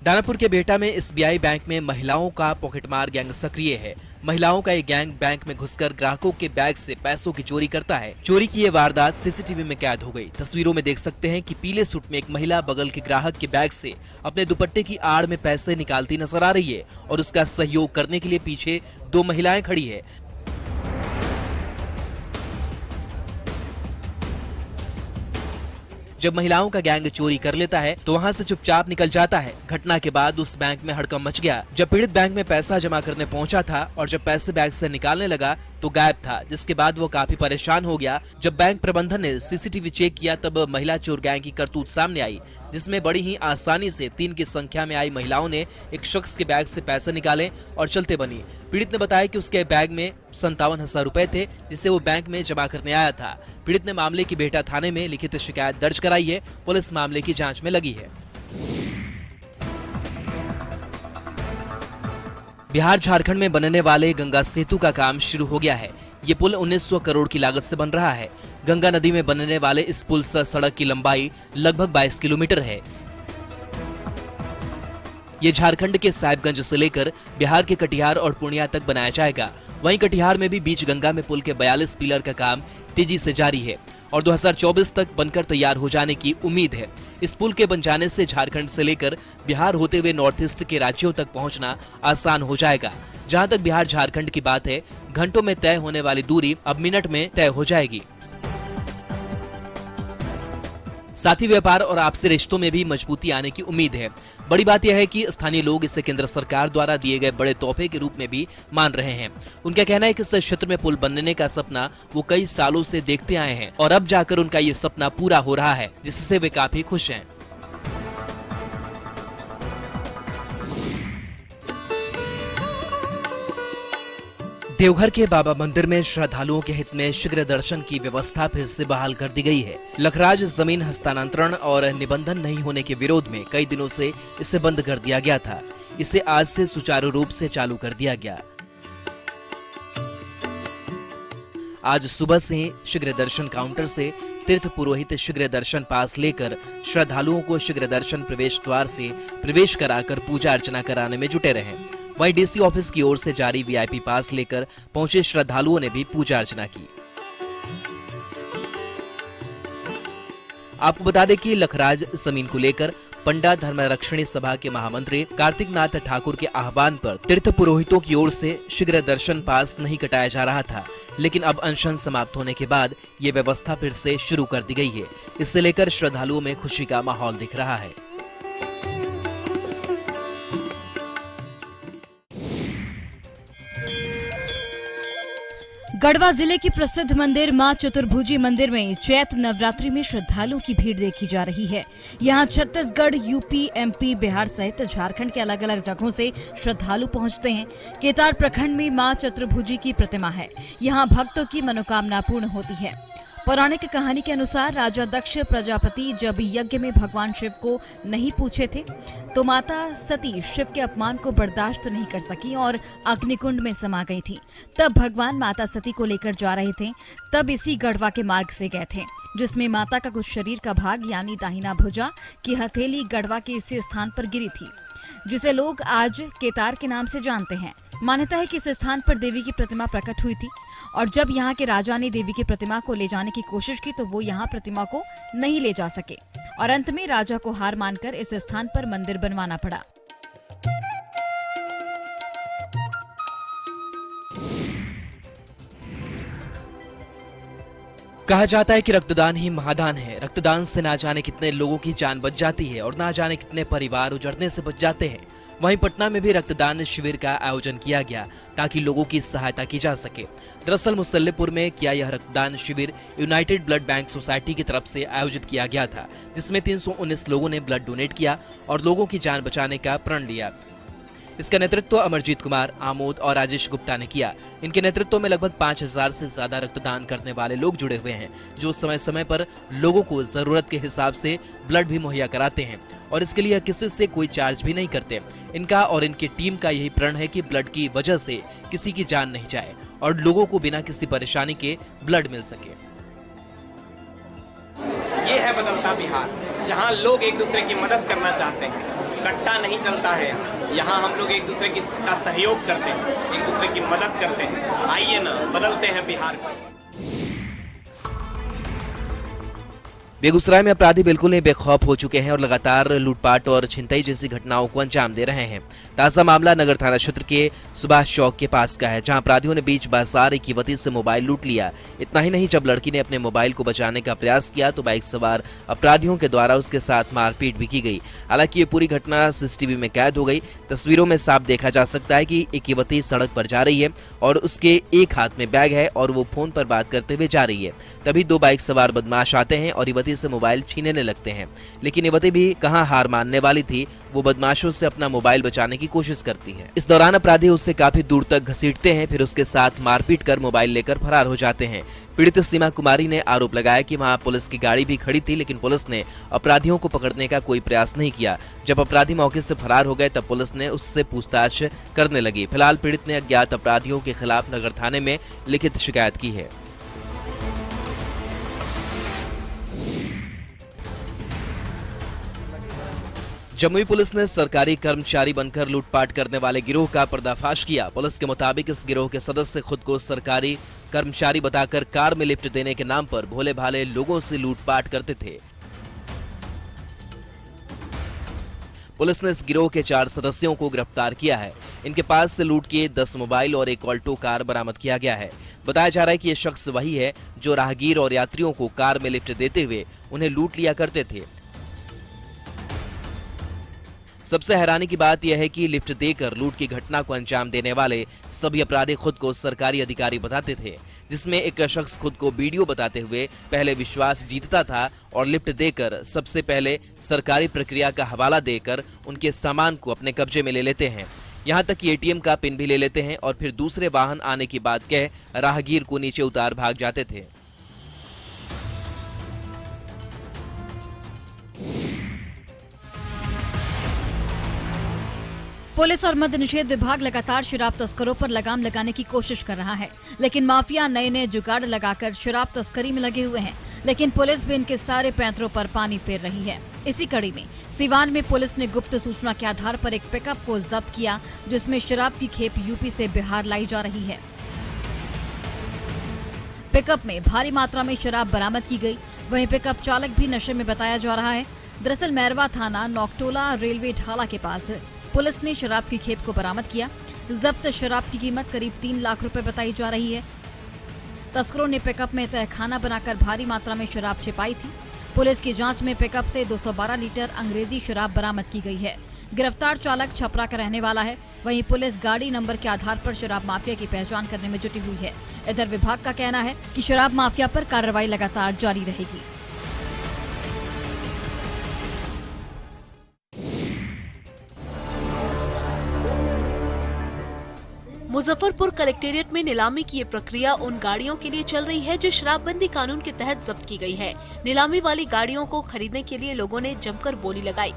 दानापुर के बेहटा में SBI bank में महिलाओं का पॉकेटमार गैंग सक्रिय है। महिलाओं का ये गैंग बैंक में घुसकर ग्राहकों के बैग से पैसों की चोरी करता है। चोरी की ये वारदात सीसीटीवी में कैद हो गई। तस्वीरों में देख सकते हैं कि पीले सूट में एक महिला बगल के ग्राहक के बैग से अपने दुपट्टे की आड़ में पैसे निकालती नजर आ रही है और उसका सहयोग करने के लिए पीछे 2 महिलाएं खड़ी है। जब महिलाओं का गैंग चोरी कर लेता है तो वहां से चुपचाप निकल जाता है। घटना के बाद उस बैंक में हड़कंप मच गया। जब पीड़ित बैंक में पैसा जमा करने पहुंचा था और जब पैसे बैग से निकालने लगा तो गायब था, जिसके बाद वो काफी परेशान हो गया। जब बैंक प्रबंधन ने सीसीटीवी चेक किया तब महिला चोर गैंग की करतूत सामने आई, जिसमें बड़ी ही आसानी से 3 की संख्या में आई महिलाओं ने एक शख्स के बैग से पैसे निकाले और चलते बनी। पीड़ित ने बताया कि उसके बैग में 57,000 रुपए थे, जिसे वो बैंक में जमा करने आया था। पीड़ित ने मामले की बेहटा थाने में लिखित शिकायत दर्ज कराई है। पुलिस मामले की जांच में लगी है। बिहार झारखंड में बनने वाले गंगा सेतु का काम शुरू हो गया है। ये पुल 1900 करोड़ की लागत से बन रहा है। गंगा नदी में बनने वाले इस पुल से सड़क की लंबाई लगभग 22 किलोमीटर है। ये झारखंड के साहिबगंज से लेकर बिहार के कटिहार और पूर्णिया तक बनाया जाएगा। वहीं कटिहार में भी बीच गंगा में पुल के 42 पिलर का काम तेजी से जारी है और 2024 तक बनकर तैयार हो जाने की उम्मीद है। इस पुल के बन जाने से झारखंड से लेकर बिहार होते हुए नॉर्थ ईस्ट के राज्यों तक पहुंचना आसान हो जाएगा। जहां तक बिहार झारखंड की बात है, घंटों में तय होने वाली दूरी अब मिनट में तय हो जाएगी। साथ ही व्यापार और आपसी रिश्तों में भी मजबूती आने की उम्मीद है। बड़ी बात यह है कि स्थानीय लोग इसे केंद्र सरकार द्वारा दिए गए बड़े तोहफे के रूप में भी मान रहे हैं। उनका कहना है कि इस क्षेत्र में पुल बनने का सपना वो कई सालों से देखते आए हैं और अब जाकर उनका ये सपना पूरा हो रहा है, जिससे वे काफी खुश हैं। देवघर के बाबा मंदिर में श्रद्धालुओं के हित में शीघ्र दर्शन की व्यवस्था फिर से बहाल कर दी गई है। लखराज जमीन हस्तांतरण और निबंधन नहीं होने के विरोध में कई दिनों से इसे बंद कर दिया गया था। इसे आज से सुचारू रूप से चालू कर दिया गया। आज सुबह से शीघ्र दर्शन काउंटर से तीर्थ पुरोहित शीघ्र दर्शन पास लेकर श्रद्धालुओं को शीघ्र दर्शन प्रवेश द्वार से प्रवेश कराकर पूजा अर्चना कराने में जुटे रहे। वहीं डीसी ऑफिस की ओर से जारी वीआईपी पास लेकर पहुंचे श्रद्धालुओं ने भी पूजा अर्चना की। आपको बता दें कि लखराज जमीन को लेकर पंडा धर्मरक्षणी सभा के महामंत्री कार्तिक नाथ ठाकुर के आह्वान पर तीर्थ पुरोहितों की ओर से शीघ्र दर्शन पास नहीं कटाया जा रहा था, लेकिन अब अनशन समाप्त होने के बाद ये व्यवस्था फिर से शुरू कर दी गई है। इससे लेकर श्रद्धालुओं में खुशी का माहौल दिख रहा है। गढ़वा जिले की प्रसिद्ध मंदिर मां चतुर्भुजी मंदिर में चैत नवरात्रि में श्रद्धालुओं की भीड़ देखी जा रही है। यहां छत्तीसगढ़, यूपी, एमपी, बिहार सहित झारखंड के अलग अलग जगहों से श्रद्धालु पहुंचते हैं। केतार प्रखंड में मां चतुर्भुजी की प्रतिमा है। यहां भक्तों की मनोकामना पूर्ण होती है। पौराणिक कहानी के अनुसार राजा दक्ष प्रजापति जब यज्ञ में भगवान शिव को नहीं पूछे थे तो माता सती शिव के अपमान को बर्दाश्त नहीं कर सकी और अग्निकुंड में समा गई थी। तब भगवान माता सती को लेकर जा रहे थे, तब इसी गढ़वा के मार्ग से गए थे, जिसमें माता का कुछ शरीर का भाग यानी दाहिना भुजा की हथेली गढ़वा के इसी स्थान पर गिरी थी, जिसे लोग आज केतार के नाम से जानते हैं। मान्यता है कि इस स्थान पर देवी की प्रतिमा प्रकट हुई थी और जब यहाँ के राजा ने देवी की प्रतिमा को ले जाने की कोशिश की तो वो यहाँ प्रतिमा को नहीं ले जा सके और अंत में राजा को हार मानकर इस स्थान पर मंदिर बनवाना पड़ा। कहा जाता है कि रक्तदान ही महादान है। रक्तदान से ना जाने कितने लोगों की जान बच जाती है और ना जाने कितने परिवार उजड़ने से बच जाते हैं। वहीं पटना में भी रक्तदान शिविर का आयोजन किया गया ताकि लोगों की सहायता की जा सके। दरअसल मुसल्लेपुर में किया यह रक्तदान शिविर यूनाइटेड ब्लड बैंक सोसाइटी की तरफ से आयोजित किया गया था, जिसमें 319 लोगों ने ब्लड डोनेट किया और लोगों की जान बचाने का प्रण लिया। इसका नेतृत्व अमरजीत कुमार, आमोद और राजेश गुप्ता ने किया। इनके नेतृत्व में लगभग 5000 से ज्यादा रक्तदान करने वाले लोग जुड़े हुए हैं, जो समय समय पर लोगों को जरूरत के हिसाब से ब्लड भी मुहैया कराते हैं और इसके लिए किसी से कोई चार्ज भी नहीं करते। इनका और इनकी टीम का यही प्रण है कि ब्लड की वजह से किसी की जान नहीं जाए और लोगों को बिना किसी परेशानी के ब्लड मिल सके। ये है बदलता बिहार, जहां लोग एक दूसरे की मदद करना चाहते हैं। कट्टा नहीं चलता है। यहाँ हम लोग एक दूसरे का सहयोग करते हैं, एक दूसरे की मदद करते हैं। आइए ना, बदलते हैं बिहार को। बेगूसराय में अपराधी बिल्कुल ही बेखौफ हो चुके हैं और लगातार लूटपाट और छिनतई जैसी घटनाओं को अंजाम दे रहे हैं। ताजा मामला नगर थाना क्षेत्र के सुभाष चौक के पास का है, जहां अपराधियों ने बीच बाजार एक युवती से मोबाइल लूट लिया। इतना ही नहीं, जब लड़की ने अपने मोबाइल को बचाने का प्रयास किया तो बाइक सवार अपराधियों के द्वारा उसके साथ मारपीट भी की गई। हालांकि ये पूरी घटना सीसीटीवी में कैद हो गई। तस्वीरों में साफ देखा जा सकता है कि एक युवती सड़क पर जा रही है और उसके एक हाथ में बैग है और वो फोन पर बात करते हुए जा रही है। तभी दो बाइक सवार बदमाश आते हैं और युवती से मोबाइल छीनने लगते हैं, लेकिन युवती भी कहां हार मानने वाली थी, वो बदमाशों से अपना मोबाइल बचाने की कोशिश करती है। इस दौरान अपराधी उससे काफी दूर तक घसीटते हैं, फिर उसके साथ मारपीट कर मोबाइल लेकर फरार हो जाते हैं। पीड़ित सीमा कुमारी ने आरोप लगाया कि वहां पुलिस की गाड़ी भी खड़ी थी, लेकिन पुलिस ने अपराधियों को पकड़ने का कोई प्रयास नहीं किया। जब अपराधी मौके से फरार हो गए तब पुलिस ने उससे पूछताछ करने लगी। फिलहाल पीड़ित ने अज्ञात अपराधियों के खिलाफ नगर थाने में लिखित शिकायत की है। जमुई पुलिस ने सरकारी कर्मचारी बनकर लूटपाट करने वाले गिरोह का पर्दाफाश किया। पुलिस के मुताबिक इस गिरोह के सदस्य खुद को सरकारी कर्मचारी बताकर कार में लिफ्ट देने के नाम पर भोले भाले लोगों से लूटपाट करते थे। पुलिस ने इस गिरोह के 4 सदस्यों को गिरफ्तार किया है। इनके पास से लूट के 10 मोबाइल और एक ऑल्टो कार बरामद किया गया है। बताया जा रहा है कि ये शख्स वही है जो राहगीर और यात्रियों को कार में लिफ्ट देते हुए उन्हें लूट लिया करते थे। सबसे हैरानी की बात यह है कि लिफ्ट देकर लूट की घटना को अंजाम देने वाले सभी अपराधी खुद को सरकारी अधिकारी बताते थे, जिसमें एक शख्स खुद को बीडीओ बताते हुए पहले विश्वास जीतता था और लिफ्ट देकर सबसे पहले सरकारी प्रक्रिया का हवाला देकर उनके सामान को अपने कब्जे में ले लेते हैं। यहाँ तक कि एटीएम का पिन भी ले लेते हैं और फिर दूसरे वाहन आने की बात कह राहगीर को नीचे उतार भाग जाते थे। पुलिस और मद्य निषेध विभाग लगातार शराब तस्करों पर लगाम लगाने की कोशिश कर रहा है, लेकिन माफिया नए नए जुगाड़ लगाकर शराब तस्करी में लगे हुए हैं। लेकिन पुलिस भी इनके सारे पैंतरों पर पानी फेर रही है। इसी कड़ी में सीवान में पुलिस ने गुप्त सूचना के आधार पर एक पिकअप को जब्त किया, जिसमें शराब की खेप यूपी से बिहार लाई जा रही है। पिकअप में भारी मात्रा में शराब बरामद की गई। वहीं पिकअप चालक भी नशे में बताया जा रहा है। दरअसल मैरवा थाना नौकटोला रेलवे ढाला के पास पुलिस ने शराब की खेप को बरामद किया। जब्त शराब की कीमत करीब 3 लाख रुपए बताई जा रही है। तस्करों ने पिकअप में तहखाना बनाकर भारी मात्रा में शराब छिपाई थी। पुलिस की जांच में पिकअप से 212 लीटर अंग्रेजी शराब बरामद की गई है। गिरफ्तार चालक छपरा का रहने वाला है। वहीं पुलिस गाड़ी नंबर के आधार पर शराब माफिया की पहचान करने में जुटी हुई है। इधर विभाग का कहना है कि शराब माफिया पर कार्रवाई लगातार जारी रहेगी। मुजफ्फरपुर कलेक्टेरिएट में नीलामी की ये प्रक्रिया उन गाड़ियों के लिए चल रही है जो शराबबंदी कानून के तहत जब्त की गई है। नीलामी वाली गाड़ियों को खरीदने के लिए लोगों ने जमकर बोली लगाई।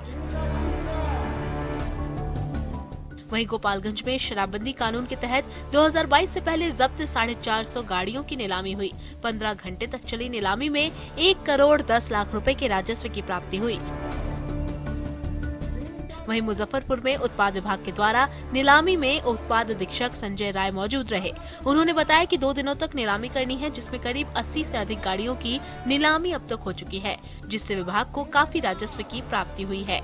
वहीं गोपालगंज में शराबबंदी कानून के तहत 2022 से पहले जब्त 450 गाड़ियों की नीलामी हुई। 15 घंटे तक चली नीलामी में 1 करोड़ 10 लाख रुपए के राजस्व की प्राप्ति हुई। वहीं मुजफ्फरपुर में उत्पाद विभाग के द्वारा नीलामी में उत्पाद अधीक्षक संजय राय मौजूद रहे। उन्होंने बताया कि 2 दिनों तक नीलामी करनी है, जिसमें करीब 80 से अधिक गाड़ियों की नीलामी अब तक हो चुकी है, जिससे विभाग को काफी राजस्व की प्राप्ति हुई है।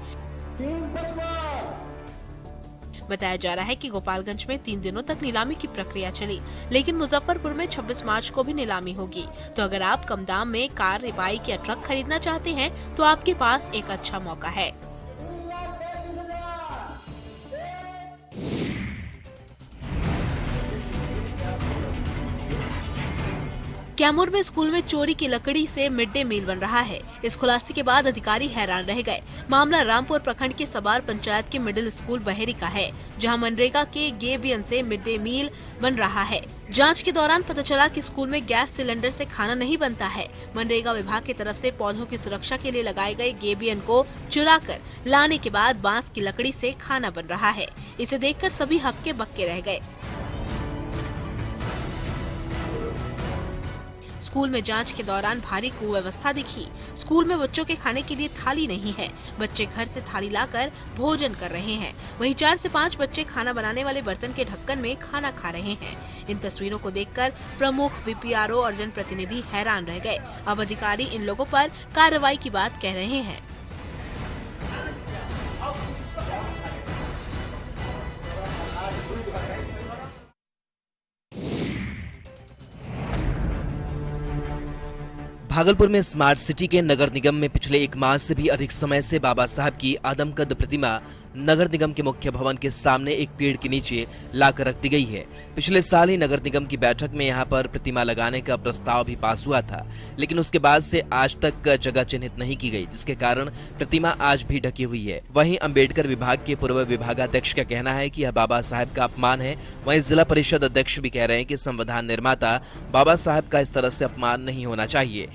बताया जा रहा है कि गोपालगंज में 3 दिनों तक नीलामी की प्रक्रिया चली, लेकिन मुजफ्फरपुर में 26 मार्च को भी नीलामी होगी। तो अगर आप कम दाम में कार, बाइक या ट्रक खरीदना चाहते हैं तो आपके पास एक अच्छा मौका है। कैमूर में स्कूल में चोरी की लकड़ी से मिड डे मील बन रहा है। इस खुलासे के बाद अधिकारी हैरान रह गए। मामला रामपुर प्रखंड के सबार पंचायत के मिडिल स्कूल बहेरी का है, जहां मनरेगा के गेबियन से मिड डे मील बन रहा है। जांच के दौरान पता चला कि स्कूल में गैस सिलेंडर से खाना नहीं बनता है। मनरेगा विभाग की तरफ से पौधों की सुरक्षा के लिए लगाए गए गेबियन को चुराकर लाने के बाद बांस की लकड़ी से खाना बन रहा है। इसे देखकर सभी हक्के बक्के रह गए। स्कूल में जांच के दौरान भारी कुव्यवस्था दिखी। स्कूल में बच्चों के खाने के लिए थाली नहीं है, बच्चे घर से थाली लाकर भोजन कर रहे हैं। वहीं 4 से 5 बच्चे खाना बनाने वाले बर्तन के ढक्कन में खाना खा रहे हैं। इन तस्वीरों को देखकर प्रमुख बीपीआरओ और जनप्रतिनिधि हैरान रह गए। अब अधिकारी इन लोगों पर कार्रवाई की बात कह रहे हैं। भागलपुर में स्मार्ट सिटी के नगर निगम में पिछले 1 माह से भी अधिक समय से बाबा साहब की आदमकद प्रतिमा नगर निगम के मुख्य भवन के सामने एक पेड़ के नीचे लाकर रख दी गई है। पिछले साल ही नगर निगम की बैठक में यहां पर प्रतिमा लगाने का प्रस्ताव भी पास हुआ था, लेकिन उसके बाद से आज तक जगह चिन्हित नहीं की गई, जिसके कारण प्रतिमा आज भी ढकी हुई है। वहीं अंबेडकर विभाग के पूर्व विभागाध्यक्ष का कहना है कि यह बाबा साहब का अपमान है। वहीं जिला परिषद अध्यक्ष भी कह रहे हैं कि संविधान निर्माता बाबा साहब का इस तरह से अपमान नहीं होना चाहिए।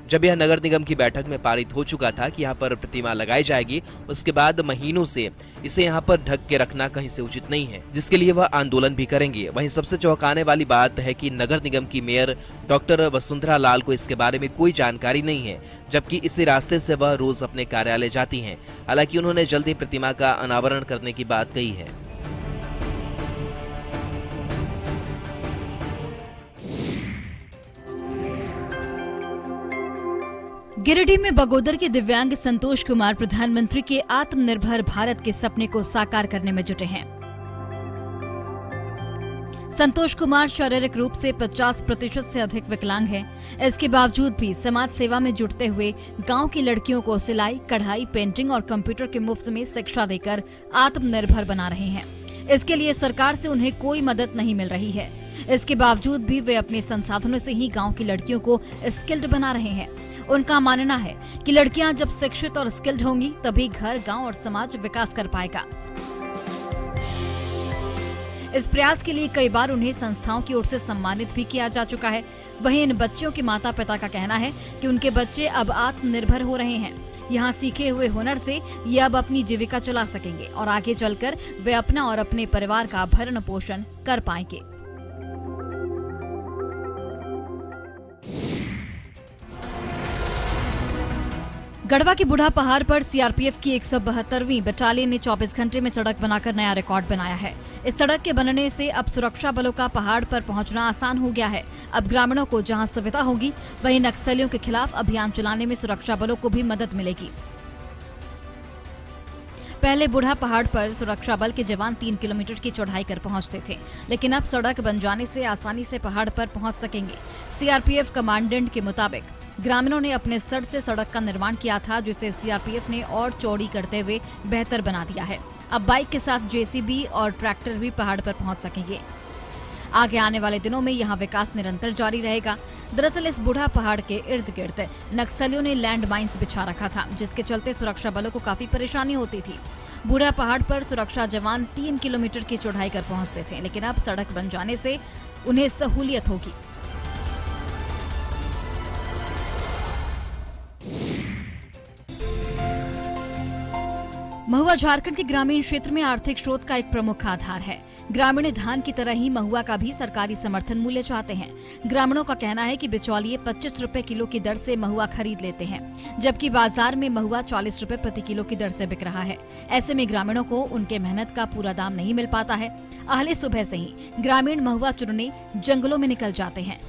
जब यह नगर निगम की बैठक में पारित हो चुका था कि यहाँ पर प्रतिमा लगाई जाएगी, उसके बाद महीनों से इसे यहाँ पर ढक के रखना कहीं से उचित नहीं है, जिसके लिए वह आंदोलन भी करेंगे। वहीं सबसे चौंकाने वाली बात है कि नगर निगम की मेयर डॉक्टर वसुंधरा लाल को इसके बारे में कोई जानकारी नहीं है, जबकि इसी रास्ते से वह रोज अपने कार्यालय जाती हैं। हालांकि उन्होंने जल्द ही प्रतिमा का अनावरण करने की बात कही है। गिरिडीह में बगोदर के दिव्यांग संतोष कुमार प्रधानमंत्री के आत्मनिर्भर भारत के सपने को साकार करने में जुटे हैं। संतोष कुमार शारीरिक रूप से 50% से अधिक विकलांग हैं। इसके बावजूद भी समाज सेवा में जुटते हुए गांव की लड़कियों को सिलाई, कढ़ाई, पेंटिंग और कंप्यूटर के मुफ्त में शिक्षा देकर आत्मनिर्भर बना रहे हैं। इसके लिए सरकार से उन्हें कोई मदद नहीं मिल रही है। इसके बावजूद भी वे अपने संसाधनों से ही गांव की लड़कियों को स्किल्ड बना रहे हैं। उनका मानना है कि लड़कियां जब शिक्षित और स्किल्ड होंगी तभी घर, गांव और समाज विकास कर पाएगा। इस प्रयास के लिए कई बार उन्हें संस्थाओं की ओर से सम्मानित भी किया जा चुका है। वहीं इन बच्चियों के माता पिता का कहना है कि उनके बच्चे अब आत्मनिर्भर हो रहे हैं। यहाँ सीखे हुए हुनर से ये अब अपनी जीविका चला सकेंगे और आगे चलकर वे अपना और अपने परिवार का भरण पोषण कर पाएंगे। गढ़वा के बूढ़ा पहाड़ पर सीआरपीएफ की 172वीं बटालियन ने 24 घंटे में सड़क बनाकर नया रिकॉर्ड बनाया है। इस सड़क के बनने से अब सुरक्षा बलों का पहाड़ पर पहुंचना आसान हो गया है। अब ग्रामीणों को जहां सुविधा होगी, वहीं नक्सलियों के खिलाफ अभियान चलाने में सुरक्षा बलों को भी मदद मिलेगी। पहले बूढ़ा पहाड़ पर सुरक्षा बल के जवान 3 किलोमीटर की चढ़ाई कर पहुंचते थे, लेकिन अब सड़क बन जाने से आसानी से पहाड़ पर पहुंच सकेंगे। सीआरपीएफ कमांडेंट के मुताबिक ग्रामीणों ने अपने स्तर से सड़क का निर्माण किया था, जिसे सीआरपीएफ ने और चौड़ी करते हुए बेहतर बना दिया है। अब बाइक के साथ जेसीबी और ट्रैक्टर भी पहाड़ पर पहुंच सकेंगे। आगे आने वाले दिनों में यहां विकास निरंतर जारी रहेगा। दरअसल इस बूढ़ा पहाड़ के इर्द गिर्द नक्सलियों ने लैंड माइन्स बिछा रखा था, जिसके चलते सुरक्षा बलों को काफी परेशानी होती थी। बूढ़ा पहाड़ पर सुरक्षा जवान 3 किलोमीटर की चढ़ाई कर पहुंचते थे, लेकिन अब सड़क बन जाने से उन्हें सहूलियत होगी। महुआ झारखंड के ग्रामीण क्षेत्र में आर्थिक स्रोत का एक प्रमुख आधार है। ग्रामीण धान की तरह ही महुआ का भी सरकारी समर्थन मूल्य चाहते हैं। ग्रामीणों का कहना है कि बिचौलिए 25 रुपए किलो की दर से महुआ खरीद लेते हैं, जबकि बाजार में महुआ 40 रुपए प्रति किलो की दर से बिक रहा है। ऐसे में ग्रामीणों को उनके मेहनत का पूरा दाम नहीं मिल पाता है। आहले सुबह से ही ग्रामीण महुआ चुनने जंगलों में निकल जाते हैं।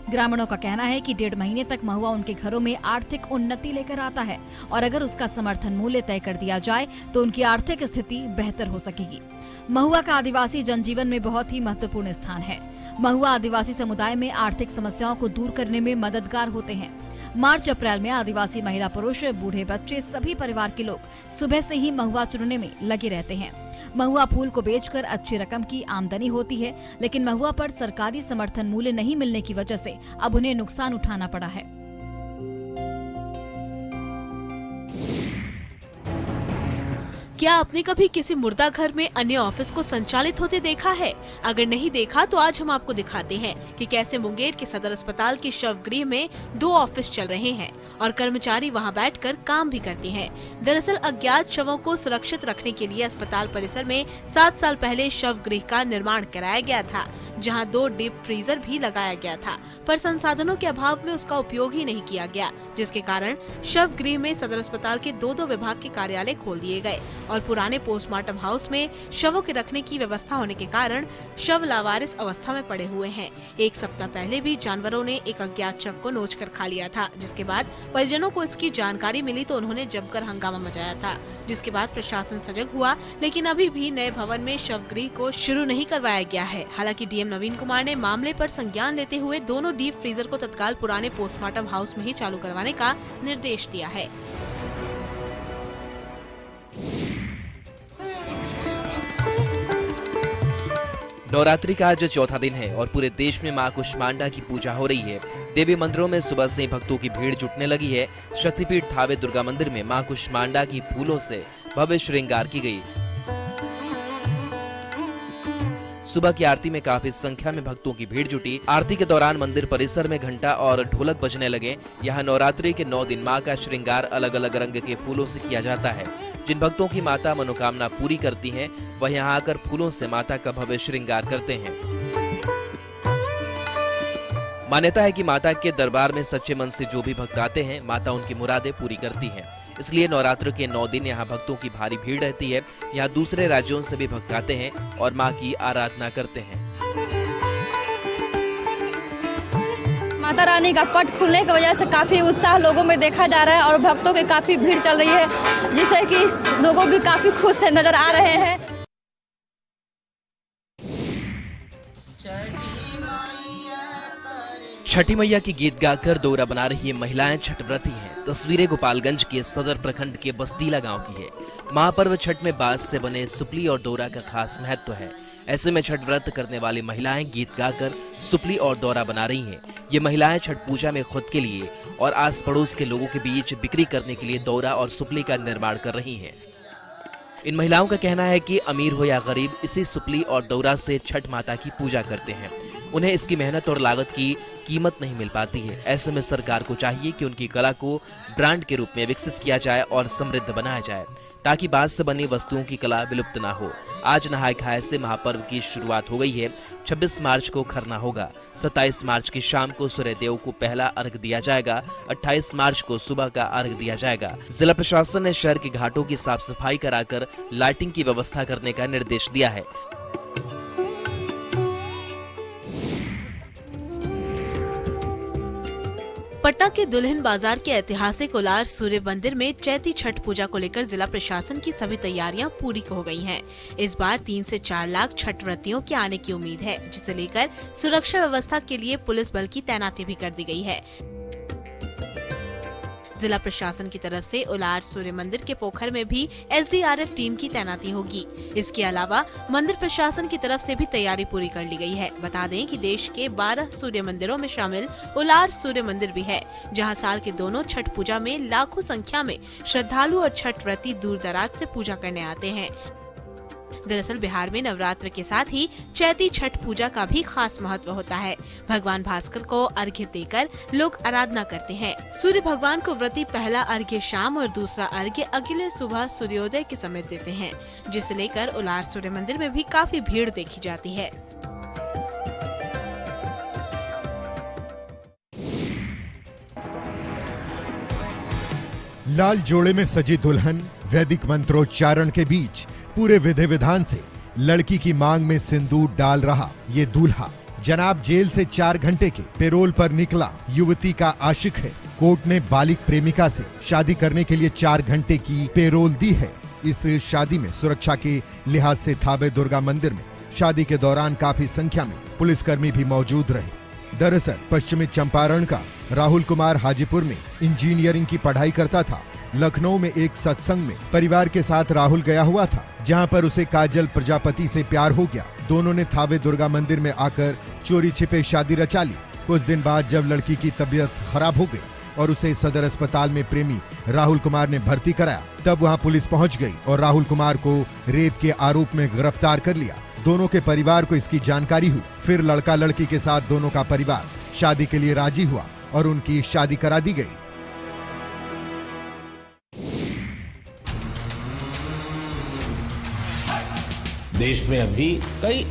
ग्रामीणों का कहना है कि 1.5 महीने तक महुआ उनके घरों में आर्थिक उन्नति लेकर आता है और अगर उसका समर्थन मूल्य तय कर दिया जाए तो उनकी आर्थिक स्थिति बेहतर हो सकेगी। महुआ का आदिवासी जनजीवन में बहुत ही महत्वपूर्ण स्थान है। महुआ आदिवासी समुदाय में आर्थिक समस्याओं को दूर करने में मददगार होते हैं। मार्च अप्रैल में आदिवासी महिला, पुरुष, बूढ़े, बच्चे, सभी परिवार के लोग सुबह से ही महुआ चुनने में लगे रहते हैं। महुआ फूल को बेचकर अच्छी रकम की आमदनी होती है, लेकिन महुआ पर सरकारी समर्थन मूल्य नहीं मिलने की वजह से अब उन्हें नुकसान उठाना पड़ा है। क्या आपने कभी किसी मुर्दा घर में अन्य ऑफिस को संचालित होते देखा है? अगर नहीं देखा तो आज हम आपको दिखाते हैं कि कैसे मुंगेर के सदर अस्पताल के शवगृह में 2 ऑफिस चल रहे हैं और कर्मचारी वहां बैठकर काम भी करते हैं। दरअसल अज्ञात शवों को सुरक्षित रखने के लिए अस्पताल परिसर में 7 साल पहले शवगृह का निर्माण कराया गया था, जहां 2 डीप फ्रीजर भी लगाया गया था, पर संसाधनों के अभाव में उसका उपयोग ही नहीं किया गया, जिसके कारण शव गृह में सदर अस्पताल के 2 विभाग के कार्यालय खोल दिए गए और पुराने पोस्टमार्टम हाउस में शवों के रखने की व्यवस्था होने के कारण शव लावारिस अवस्था में पड़े हुए हैं। 1 सप्ताह पहले भी जानवरों ने एक अज्ञात शव को नोच कर खा लिया था, जिसके बाद परिजनों को इसकी जानकारी मिली तो उन्होंने जमकर हंगामा मचाया था, जिसके बाद प्रशासन सजग हुआ, लेकिन अभी भी नए भवन में शव गृह को शुरू नहीं करवाया गया है। हालांकि डीएम नवीन कुमार ने मामले पर संज्ञान लेते हुए दोनों डीप फ्रीजर को तत्काल पुराने पोस्टमार्टम हाउस में ही चालू करवाने का निर्देश दिया है। नवरात्रि का आज चौथा दिन है और पूरे देश में मां कुष्मांडा की पूजा हो रही है। देवी मंदिरों में सुबह से ही भक्तों की भीड़ जुटने लगी है। शक्तिपीठ थावे दुर्गा मंदिर में मां कुष्मांडा की फूलों से भव्य श्रृंगार की गई। सुबह की आरती में काफी संख्या में भक्तों की भीड़ जुटी। आरती के दौरान मंदिर परिसर में घंटा और ढोलक बजने लगे। यहाँ नवरात्रि के 9 दिन मां का श्रृंगार अलग अलग रंग के फूलों से किया जाता है। जिन भक्तों की माता मनोकामना पूरी करती हैं, वह यहाँ आकर फूलों से माता का भव्य श्रृंगार करते हैं। मान्यता है कि माता के दरबार में सच्चे मन से जो भी भक्त आते हैं, माता उनकी मुरादें पूरी करती हैं। इसलिए नवरात्र के 9 दिन यहाँ भक्तों की भारी भीड़ रहती है। यहाँ दूसरे राज्यों से भी भक्त आते हैं और माँ की आराधना करते हैं। माता रानी का पट खुलने की वजह से काफी उत्साह लोगों में देखा जा रहा है और भक्तों की काफी भीड़ चल रही है, जिससे कि लोगों भी काफी खुश नजर आ रहे हैं। छठी मैया की गीत गाकर दौरा बना रही ये महिलाएं छठ व्रती हैं। तस्वीरें गोपालगंज के सदर प्रखंड के बसटीला गांव की है। महापर्व छठ में बांस से बने सुपली और दौरा का खास महत्व है। ऐसे में छठ व्रत करने वाली महिलाएं गीत गाकर सुपली और दौरा बना रही हैं। ये महिलाएं छठ पूजा में खुद के लिए और आस पड़ोस के लोगों के बीच बिक्री करने के लिए दौरा और सुपली का निर्माण कर रही हैं। इन महिलाओं का कहना है कि अमीर हो या गरीब, इसी सुपली और दौरा से छठ माता की पूजा करते हैं। उन्हें इसकी मेहनत और लागत की कीमत नहीं मिल पाती है। ऐसे में सरकार को चाहिए कि उनकी कला को ब्रांड के रूप में विकसित किया जाए और समृद्ध बनाया जाए, ताकि बांस से बनी वस्तुओं की कला विलुप्त ना हो। आज नहाय खाए से महापर्व की शुरुआत हो गई है। 26 मार्च को खरना होगा। 27 मार्च की शाम को सूर्यदेव को पहला अर्घ दिया जाएगा। 28 मार्च को सुबह का अर्घ दिया जाएगा। जिला प्रशासन ने शहर के घाटों की साफ सफाई कराकर लाइटिंग की व्यवस्था करने का निर्देश दिया है। पटना के दुल्हिन बाजार के ऐतिहासिक उलार सूर्य मंदिर में चैती छठ पूजा को लेकर जिला प्रशासन की सभी तैयारियां पूरी हो गई हैं। इस बार 3 से 4 लाख छठ व्रतियों के आने की उम्मीद है, जिसे लेकर सुरक्षा व्यवस्था के लिए पुलिस बल की तैनाती भी कर दी गई है। जिला प्रशासन की तरफ से उलार सूर्य मंदिर के पोखर में भी एसडीआरएफ टीम की तैनाती होगी। इसके अलावा मंदिर प्रशासन की तरफ से भी तैयारी पूरी कर ली गई है। बता दें कि देश के 12 सूर्य मंदिरों में शामिल उलार सूर्य मंदिर भी है, जहां साल के दोनों छठ पूजा में लाखों संख्या में श्रद्धालु और छठ व्रती दूर दराज से पूजा करने आते हैं। दरअसल बिहार में नवरात्र के साथ ही चैती छठ पूजा का भी खास महत्व होता है। भगवान भास्कर को अर्घ्य देकर लोग आराधना करते हैं। सूर्य भगवान को व्रती पहला अर्घ्य शाम और दूसरा अर्घ्य अगले सुबह सूर्योदय के समय देते हैं, जिसे लेकर उलार सूर्य मंदिर में भी काफी भीड़ देखी जाती है। लाल जोड़े में सजी दुल्हन वैदिक मंत्रोच्चारण के बीच पूरे विधि विधान से लड़की की मांग में सिंदूर डाल रहा ये दूल्हा जनाब जेल से 4 घंटे के पेरोल पर निकला युवती का आशिक है। कोर्ट ने बालिग प्रेमिका से शादी करने के लिए 4 घंटे की पेरोल दी है। इस शादी में सुरक्षा के लिहाज से थावे दुर्गा मंदिर में शादी के दौरान काफी संख्या में पुलिसकर्मी भी मौजूद रहे। दरअसल पश्चिमी चंपारण का राहुल कुमार हाजीपुर में इंजीनियरिंग की पढ़ाई करता था। लखनऊ में एक सत्संग में परिवार के साथ राहुल गया हुआ था, जहां पर उसे काजल प्रजापति से प्यार हो गया। दोनों ने थावे दुर्गा मंदिर में आकर चोरी छिपे शादी रचा ली। कुछ दिन बाद जब लड़की की तबीयत खराब हो गई और उसे सदर अस्पताल में प्रेमी राहुल कुमार ने भर्ती कराया, तब वहां पुलिस पहुंच गई और राहुल कुमार को रेप के आरोप में गिरफ्तार कर लिया। दोनों के परिवार को इसकी जानकारी हुई। फिर लड़का लड़की के साथ दोनों का परिवार शादी के लिए राजी हुआ और उनकी शादी करा दी गई। देश में अभी कई